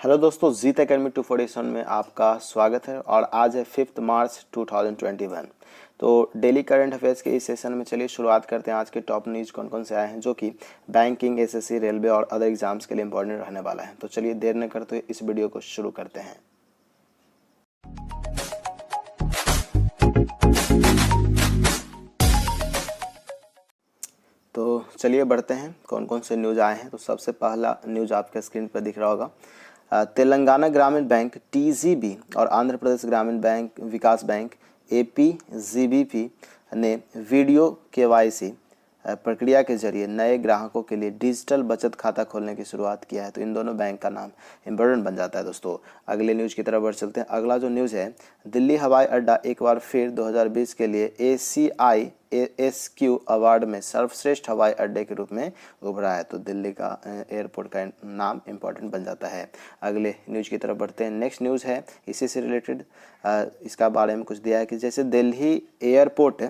Hello दोस्तों, जीत academy 247 में आपका स्वागत है और आज है 5 मार्च 2021। तो डेली करंट अफेयर्स के इस सेशन में चलिए शुरुआत करते हैं। आज के टॉप न्यूज़ कौन कौन से आए हैं जो कि बैंकिंग, एसएससी, रेलवे और अदर एग्जाम्स के लिए इंपॉर्टेंट रहने वाला है। तो चलिए देर न करते हुए इस वीडियो को शुरू करते हैं। तो चलिए बढ़ते हैं कौन कौन से न्यूज़ आए हैं। तो सबसे पहला न्यूज़ आपके स्क्रीन पर दिख रहा होगा। तेलंगाना ग्रामीण बैंक टीजीबी और आंध्र प्रदेश ग्रामीण बैंक विकास बैंक एपीजीबीपी ने वीडियो केवाईसी प्रक्रिया के जरिए नए ग्राहकों के लिए डिजिटल बचत खाता खोलने की शुरुआत किया है। तो इन दोनों बैंक का नाम इम्पोर्टेंट बन जाता है दोस्तों। अगले न्यूज़ की तरफ बढ़ चलते हैं। अगला जो न्यूज़ है, दिल्ली हवाई अड्डा एक बार फिर 2020 के लिए ACI ASQ अवार्ड में सर्वश्रेष्ठ हवाई अड्डे के रूप में उभरा है। तो दिल्ली का एयरपोर्ट का नाम इम्पोर्टेंट बन जाता है। अगले न्यूज़ की तरफ बढ़ते हैं। नेक्स्ट न्यूज़ है इसी से रिलेटेड, इसका बारे में कुछ दिया है कि जैसे Delhi airport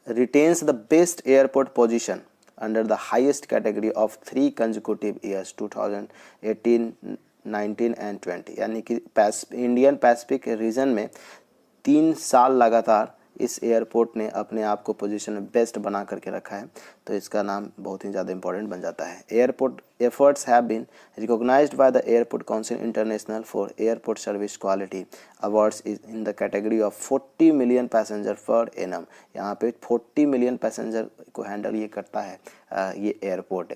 retains the best airport position under the highest category of 3 consecutive years 2018, 19 and 20। यानी कि इंडियन पैसिफिक रीजन में 3 साल लगातार इस एयरपोर्ट ने अपने आप को पोजीशन में बेस्ट बना करके रखा है। तो इसका नाम बहुत ही ज़्यादा इंपॉर्टेंट बन जाता है। Airport efforts have been recognised by the airport council international for airport service quality awards is in the category of 40 million passenger per annum. यहाँ पे 40 मिलियन पैसेंजर को हैंडल ये करता है ये एयरपोर्ट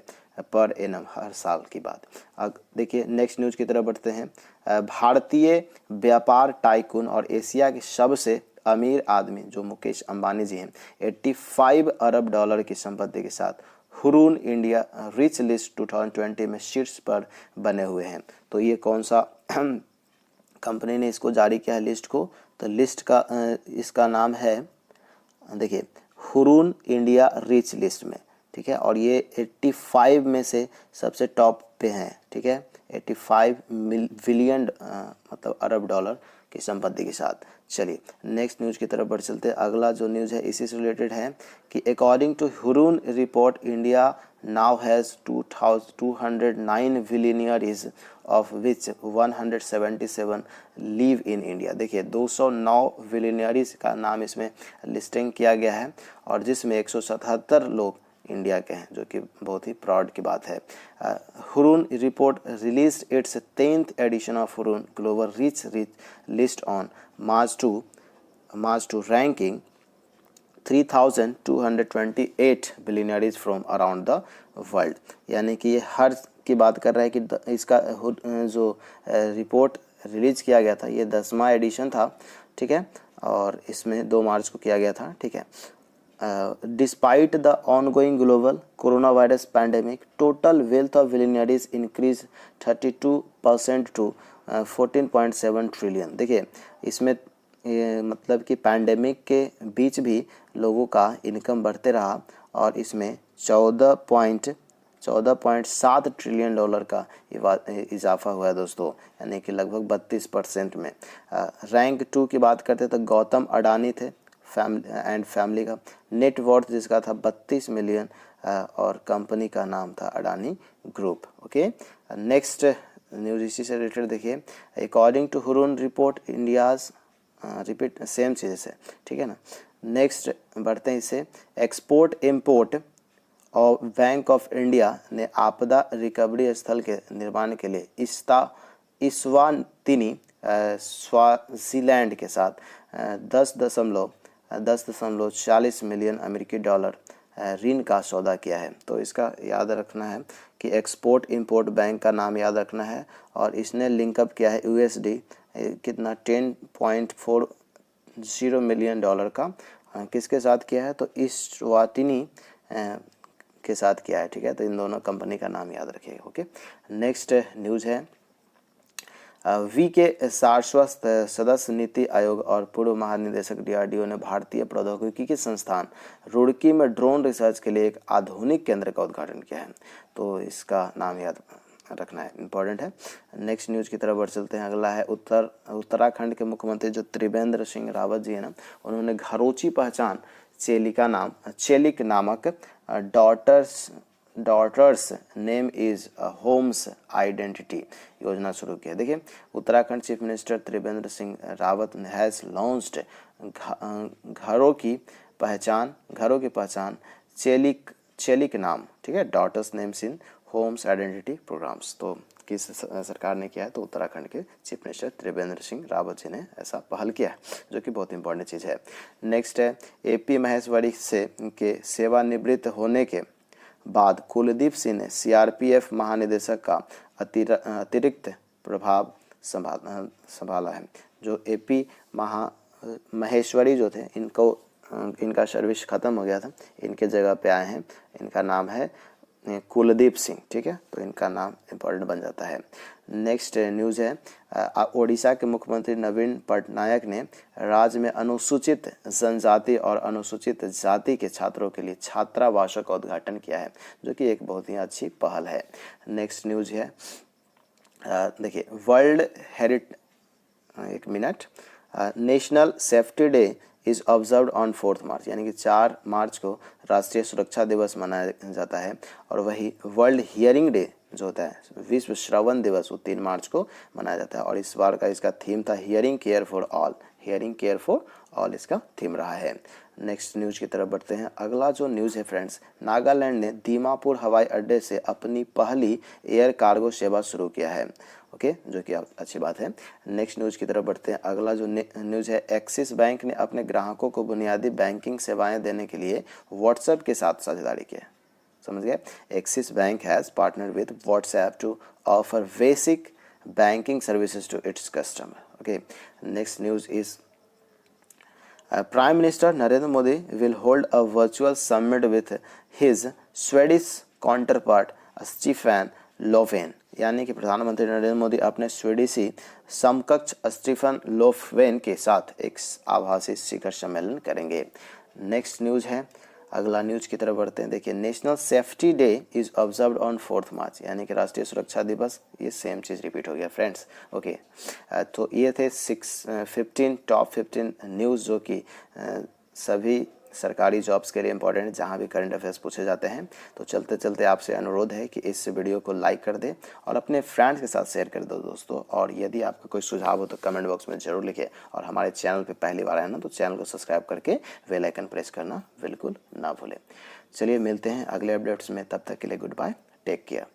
पर एनम हर साल की बात। अब देखिए नेक्स्ट न्यूज़ की तरफ बढ़ते हैं। भारतीय व्यापार टाइकून और एशिया के सबसे अमीर आदमी जो मुकेश अंबानी जी हैं 85 अरब डॉलर की संपत्ति के साथ हुरून इंडिया रिच लिस्ट 2020 में शीर्ष पर बने हुए हैं। तो ये कौन सा कंपनी ने इसको जारी किया है लिस्ट को? तो लिस्ट का इसका नाम है, देखिए, हुरून इंडिया रिच लिस्ट में, ठीक है। और ये 85 में से सबसे टॉप पे हैं, ठीक है। 85 बिलियन मतलब अरब डॉलर की संपत्ति के साथ। चलिए नेक्स्ट न्यूज़ की तरफ बढ़ चलते हैं। अगला जो न्यूज़ है इसी से रिलेटेड है कि according to Hurun report India now has 209 billionaires of which 177 live in India. देखिए 209 बिलियनियर्स का नाम इसमें लिस्टिंग किया गया है और जिसमें 177 लोग इंडिया के हैं, जो कि बहुत ही प्राउड की बात है। Hurun report release its 10th edition of Hurun global rich list on March two ranking 3228 billionaires from around the world. यानी कि ये हर की बात कर रहा है कि इसका जो रिपोर्ट रिलीज किया गया था ये 10वां एडिशन था, ठीक है। और इसमें 2 मार्च को किया गया था, ठीक है। Despite the ongoing global coronavirus pandemic, total wealth of billionaires increased 32% to 14.7 trillion. देखिए इसमें मतलब कि पैंडेमिक के बीच भी लोगों का इनकम बढ़ते रहा और इसमें 14.7 ट्रिलियन डॉलर का इजाफा हुआ है दोस्तों, यानी कि लगभग 32% में। रैंक 2 की बात करते तो गौतम अडानी थे फैमिली का नेट वर्थ जिसका था 32 मिलियन और कंपनी का नाम था Adani group. Okay, next news इसी से रिलेटेड देखिए। According to Hurun report India's repeat same चीज़ से, ठीक है ना। नेक्स्ट बढ़ते हैं इसे। एक्सपोर्ट इम्पोर्ट और बैंक ऑफ इंडिया ने आपदा रिकवरी स्थल के निर्माण के लिए इस्वातिनी स्वाजीलैंड के साथ 10.40 मिलियन अमेरिकी डॉलर ऋण का सौदा किया है। तो इसका याद रखना है कि एक्सपोर्ट इंपोर्ट बैंक का नाम याद रखना है और इसने लिंकअप किया है USD कितना 10.40 मिलियन डॉलर का किसके साथ किया है? तो इस्वातिनी के साथ किया है, ठीक है। तो इन दोनों कंपनी का नाम याद रखिएगा। ओके, नेक्स्ट न्यूज़ है वी के शाश्वत सदस्य नीति आयोग और पूर्व महानिदेशक DRDO ने भारतीय प्रौद्योगिकी संस्थान रुड़की में ड्रोन रिसर्च के लिए एक आधुनिक केंद्र का उद्घाटन किया है। तो इसका नाम याद रखना है, इंपॉर्टेंट है। नेक्स्ट न्यूज़ की तरफ बढ़ चलते हैं। अगला है उत्तराखंड के मुख्यमंत्री जो त्रिवेंद्र सिंह रावत जी है ना, उन्होंने घरोची पहचान चेलिक नामक daughters daughters name is homes identity योजना शुरू की है। देखिए, Uttarakhand chief minister Trivendra Singh Rawat has launched घरों की पहचान चेलिक नाम, ठीक है, daughters names in homes identity programs. तो किस सरकार ने किया है? तो उत्तराखंड के चीफ मिनिस्टर त्रिवेंद्र सिंह रावत जी ने ऐसा पहल किया है, जो कि बहुत इंपॉर्टेंट चीज़ है। नेक्स्ट है, एपी महेश्वरी के सेवानिवृत्त होने के बाद कुलदीप सिंह ने सीआरपीएफ महानिदेशक का अतिरिक्त प्रभाव संभाला है। जो एपी महेश्वरी जो थे, इनका सर्विस खत्म हो गया था, इनके जगह पे आए हैं। इनका नाम है कुलदीप सिंह, ठीक है, तो इनका नाम इम्पोर्टेंट बन जाता है। नेक्स्ट न्यूज़ है, ओडिशा के मुख्यमंत्री नवीन पटनायक ने राज्य में अनुसूचित जनजाति और अनुसूचित जाति के छात्रों के लिए छात्रावासों का उद्घाटन किया है, जो कि एक बहुत ही अच्छी पहल है। नेक्स्ट न्यूज़ है, देखिए, वर्ल्ड हेरिटेज, एक minute, national safety day is observed on 4 मार्च, यानी कि 4 मार्च को राष्ट्रीय सुरक्षा दिवस मनाया जाता है। और वही वर्ल्ड हियरिंग डे जो होता है, विश्व श्रवण दिवस, वो 3 मार्च को मनाया जाता है। और इस बार का इसका थीम था hearing care for all, hearing care for all इसका थीम रहा है। नेक्स्ट न्यूज़ की तरफ बढ़ते हैं। अगला जो न्यूज़ है फ्रेंड्स, नागालैंड ने दीमापुर हवाई अड्डे से अपनी पहली एयर कार्गो सेवा शुरू किया है, ओके, जो कि अच्छी बात है। नेक्स्ट न्यूज़ की तरफ बढ़ते हैं। अगला जो न्यूज़ है, एक्सिस बैंक ने अपने ग्राहकों को बुनियादी बैंकिंग सेवाएं देने के लिए व्हाट्सएप के साथ साझेदारी की है। समझ गए? Axis bank has partner with WhatsApp to offer basic banking services to its customer, okay. Next news is Prime Minister Narendra Modi will hold a virtual summit with his Swedish counterpart Stefan Löfven, यानी कि प्रधानमंत्री नरेंद्र मोदी अपने स्वीडिशी समकक्ष Stephen Löfven के साथ एक आभासी शिखर सम्मेलन करेंगे। नेक्स्ट न्यूज़ है, अगला न्यूज़ की तरफ बढ़ते हैं। देखिए, national safety day is observed on 4 मार्च, यानी कि राष्ट्रीय सुरक्षा दिवस, ये सेम चीज़ रिपीट हो गया फ्रेंड्स, ओके। तो ये थे 15 टॉप 15 न्यूज़ जो कि सभी सरकारी जॉब्स के लिए इंपॉर्टेंट, जहाँ भी करंट अफेयर्स पूछे जाते हैं। तो चलते चलते आपसे अनुरोध है कि इस वीडियो को लाइक कर दें और अपने फ्रेंड्स के साथ शेयर कर दो दोस्तों। और यदि आपका कोई सुझाव हो तो कमेंट बॉक्स में जरूर लिखें। और हमारे चैनल पे पहली बार आए ना, तो चैनल को सब्सक्राइब करके बेल आइकन प्रेस करना बिल्कुल ना भूलें। चलिए मिलते हैं अगले अपडेट्स में, तब तक के लिए गुड बाय, टेक केयर।